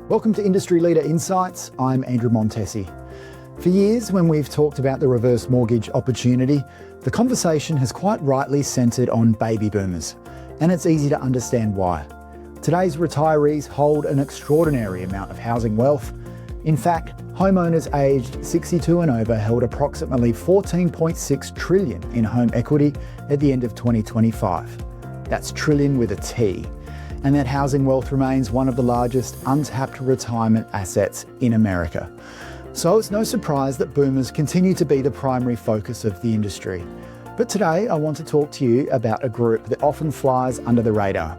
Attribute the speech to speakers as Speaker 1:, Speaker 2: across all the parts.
Speaker 1: Welcome to Industry Leader Insights. I'm Andrew Montesi. For years, when we've talked about the reverse mortgage opportunity, the conversation has quite rightly centred on baby boomers, and it's easy to understand why. Today's retirees hold an extraordinary amount of housing wealth. In fact, homeowners aged 62 and over held approximately $14.6 trillion in home equity at the end of 2025. That's trillion with a T. And that housing wealth remains one of the largest untapped retirement assets in America. So it's no surprise that boomers continue to be the primary focus of the industry. But today I want to talk to you about a group that often flies under the radar,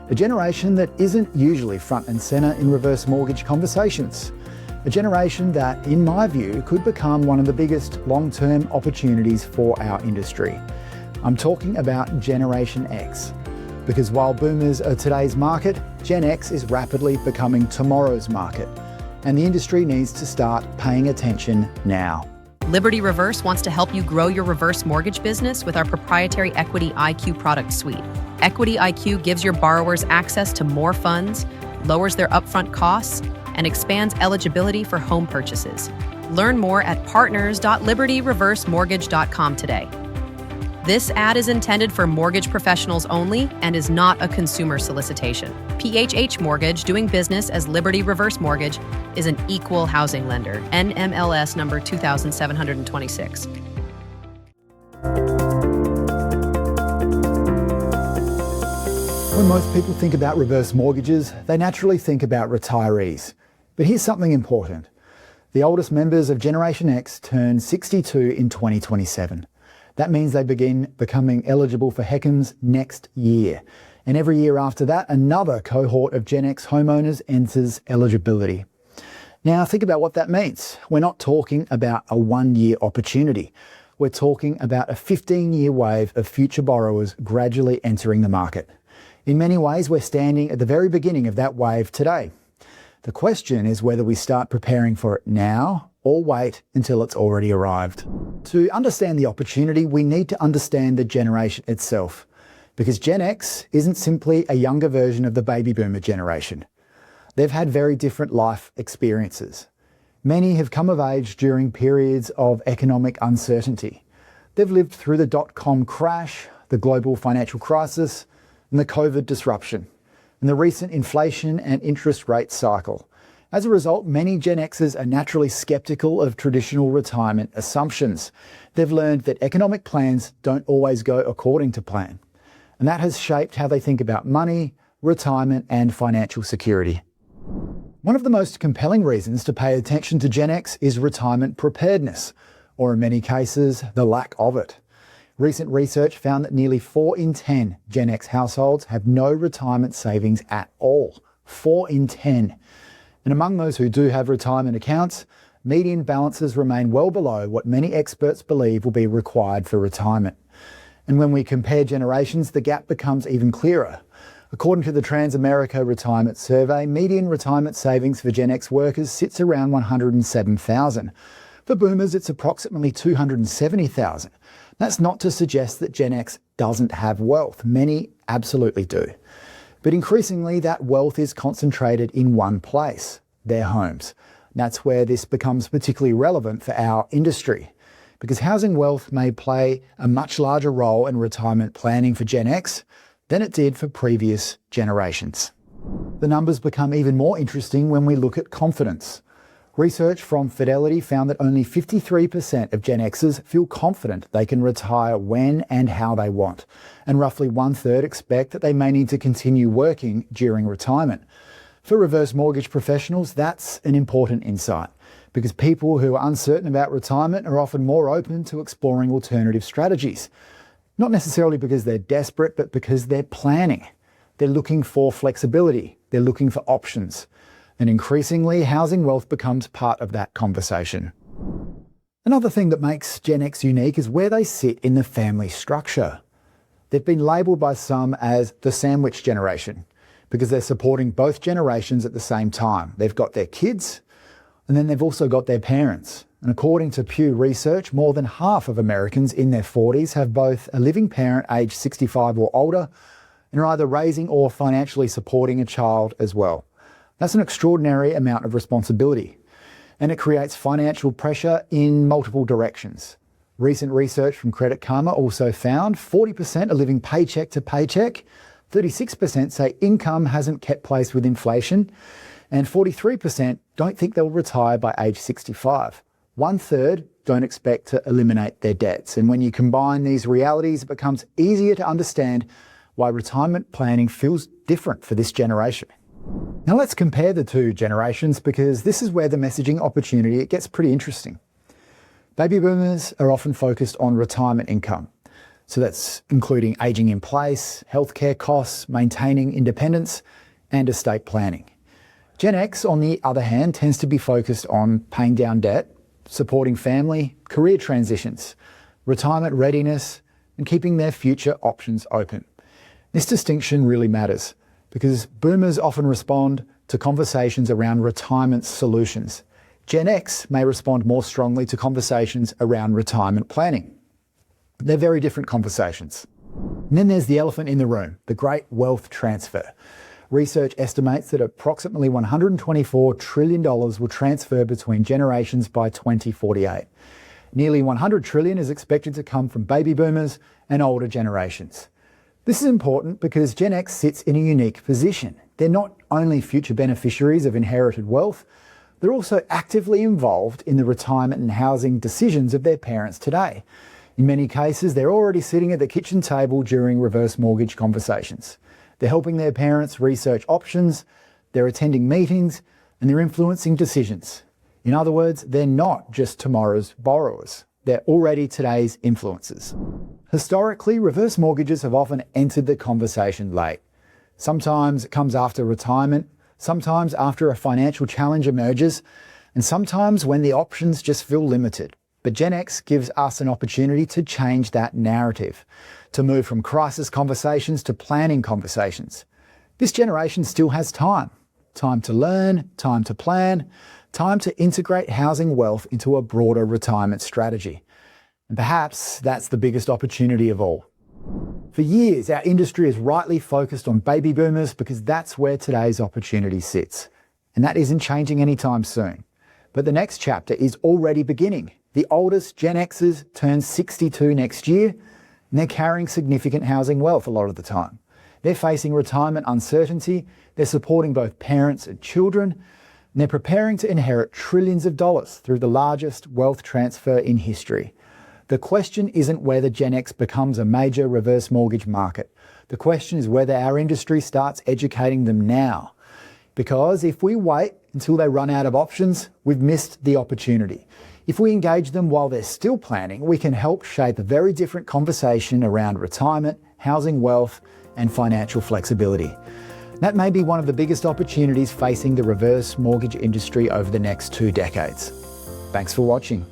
Speaker 1: a generation that isn't usually front and centre in reverse mortgage conversations, a generation that, in my view, could become one of the biggest long-term opportunities for our industry. I'm talking about Generation X. Because while boomers are today's market, Gen X is rapidly becoming tomorrow's market. And the industry needs to start paying attention now.
Speaker 2: Liberty Reverse wants to help you grow your reverse mortgage business with our proprietary Equity IQ product suite. Equity IQ gives your borrowers access to more funds, lowers their upfront costs, and expands eligibility for home purchases. Learn more at partners.libertyreversemortgage.com today. This ad is intended for mortgage professionals only and is not a consumer solicitation. PHH Mortgage, doing business as Liberty Reverse Mortgage, is an equal housing lender. NMLS number 2726.
Speaker 1: When most people think about reverse mortgages, they naturally think about retirees. But here's something important. The oldest members of Generation X turn 62 in 2027. That means they begin becoming eligible for HECMs next year. And every year after that, another cohort of Gen X homeowners enters eligibility. Now, think about what that means. We're not talking about a one-year opportunity. We're talking about a 15-year wave of future borrowers gradually entering the market. In many ways, we're standing at the very beginning of that wave today. The question is whether we start preparing for it now or wait until it's already arrived. To understand the opportunity, we need to understand the generation itself, because Gen X isn't simply a younger version of the baby boomer generation. They've had very different life experiences. Many have come of age during periods of economic uncertainty. They've lived through the dot-com crash, the global financial crisis, and the COVID disruption, and the recent inflation and interest rate cycle. As a result, many Gen Xers are naturally sceptical of traditional retirement assumptions. They've learned that economic plans don't always go according to plan. And that has shaped how they think about money, retirement, and financial security. One of the most compelling reasons to pay attention to Gen X is retirement preparedness, or in many cases, the lack of it. Recent research found that nearly 4 in 10 Gen X households have no retirement savings at all. 4 in 10. And among those who do have retirement accounts, median balances remain well below what many experts believe will be required for retirement. And when we compare generations, the gap becomes even clearer. According to the Transamerica Retirement Survey, median retirement savings for Gen X workers sits around $107,000. For boomers, it's approximately $270,000. That's not to suggest that Gen X doesn't have wealth. Many absolutely do. But increasingly, that wealth is concentrated in one place, their homes. That's where this becomes particularly relevant for our industry, because housing wealth may play a much larger role in retirement planning for Gen X than it did for previous generations. The numbers become even more interesting when we look at confidence. Research from Fidelity found that only 53% of Gen Xers feel confident they can retire when and how they want, and roughly 1/3 expect that they may need to continue working during retirement. For reverse mortgage professionals, that's an important insight, because people who are uncertain about retirement are often more open to exploring alternative strategies. Not necessarily because they're desperate, but because they're planning. They're looking for flexibility. They're looking for options. And increasingly, housing wealth becomes part of that conversation. Another thing that makes Gen X unique is where they sit in the family structure. They've been labelled by some as the sandwich generation because they're supporting both generations at the same time. They've got their kids, and then they've also got their parents. And according to Pew Research, more than half of Americans in their 40s have both a living parent aged 65 or older and are either raising or financially supporting a child as well. That's an extraordinary amount of responsibility, and it creates financial pressure in multiple directions. Recent research from Credit Karma also found 40% are living paycheck to paycheck, 36% say income hasn't kept pace with inflation, and 43% don't think they'll retire by age 65. 1/3 don't expect to eliminate their debts. And when you combine these realities, it becomes easier to understand why retirement planning feels different for this generation. Now let's compare the two generations, because this is where the messaging opportunity gets pretty interesting. Baby boomers are often focused on retirement income. So that's including aging in place, healthcare costs, maintaining independence, and estate planning. Gen X, on the other hand, tends to be focused on paying down debt, supporting family, career transitions, retirement readiness, and keeping their future options open. This distinction really matters because boomers often respond to conversations around retirement solutions. Gen X may respond more strongly to conversations around retirement planning. They're very different conversations. And then there's the elephant in the room, the great wealth transfer. Research estimates that approximately $124 trillion will transfer between generations by 2048. Nearly $100 trillion is expected to come from baby boomers and older generations. This is important because Gen X sits in a unique position. They're not only future beneficiaries of inherited wealth, they're also actively involved in the retirement and housing decisions of their parents today. In many cases, they're already sitting at the kitchen table during reverse mortgage conversations. They're helping their parents research options, they're attending meetings, and they're influencing decisions. In other words, they're not just tomorrow's borrowers. They're already today's influencers. Historically, reverse mortgages have often entered the conversation late. Sometimes it comes after retirement, sometimes after a financial challenge emerges, and sometimes when the options just feel limited. But Gen X gives us an opportunity to change that narrative, to move from crisis conversations to planning conversations. This generation still has time. Time to learn, time to plan, time to integrate housing wealth into a broader retirement strategy. And perhaps that's the biggest opportunity of all. For years, our industry has rightly focused on baby boomers because that's where today's opportunity sits. And that isn't changing anytime soon. But the next chapter is already beginning. The oldest Gen Xers turn 62 next year, and they're carrying significant housing wealth a lot of the time. They're facing retirement uncertainty, they're supporting both parents and children, and they're preparing to inherit trillions of dollars through the largest wealth transfer in history. The question isn't whether Gen X becomes a major reverse mortgage market. The question is whether our industry starts educating them now. Because if we wait until they run out of options, we've missed the opportunity. If we engage them while they're still planning, we can help shape a very different conversation around retirement, housing wealth, and financial flexibility. That may be one of the biggest opportunities facing the reverse mortgage industry over the next 2 decades. Thanks for watching.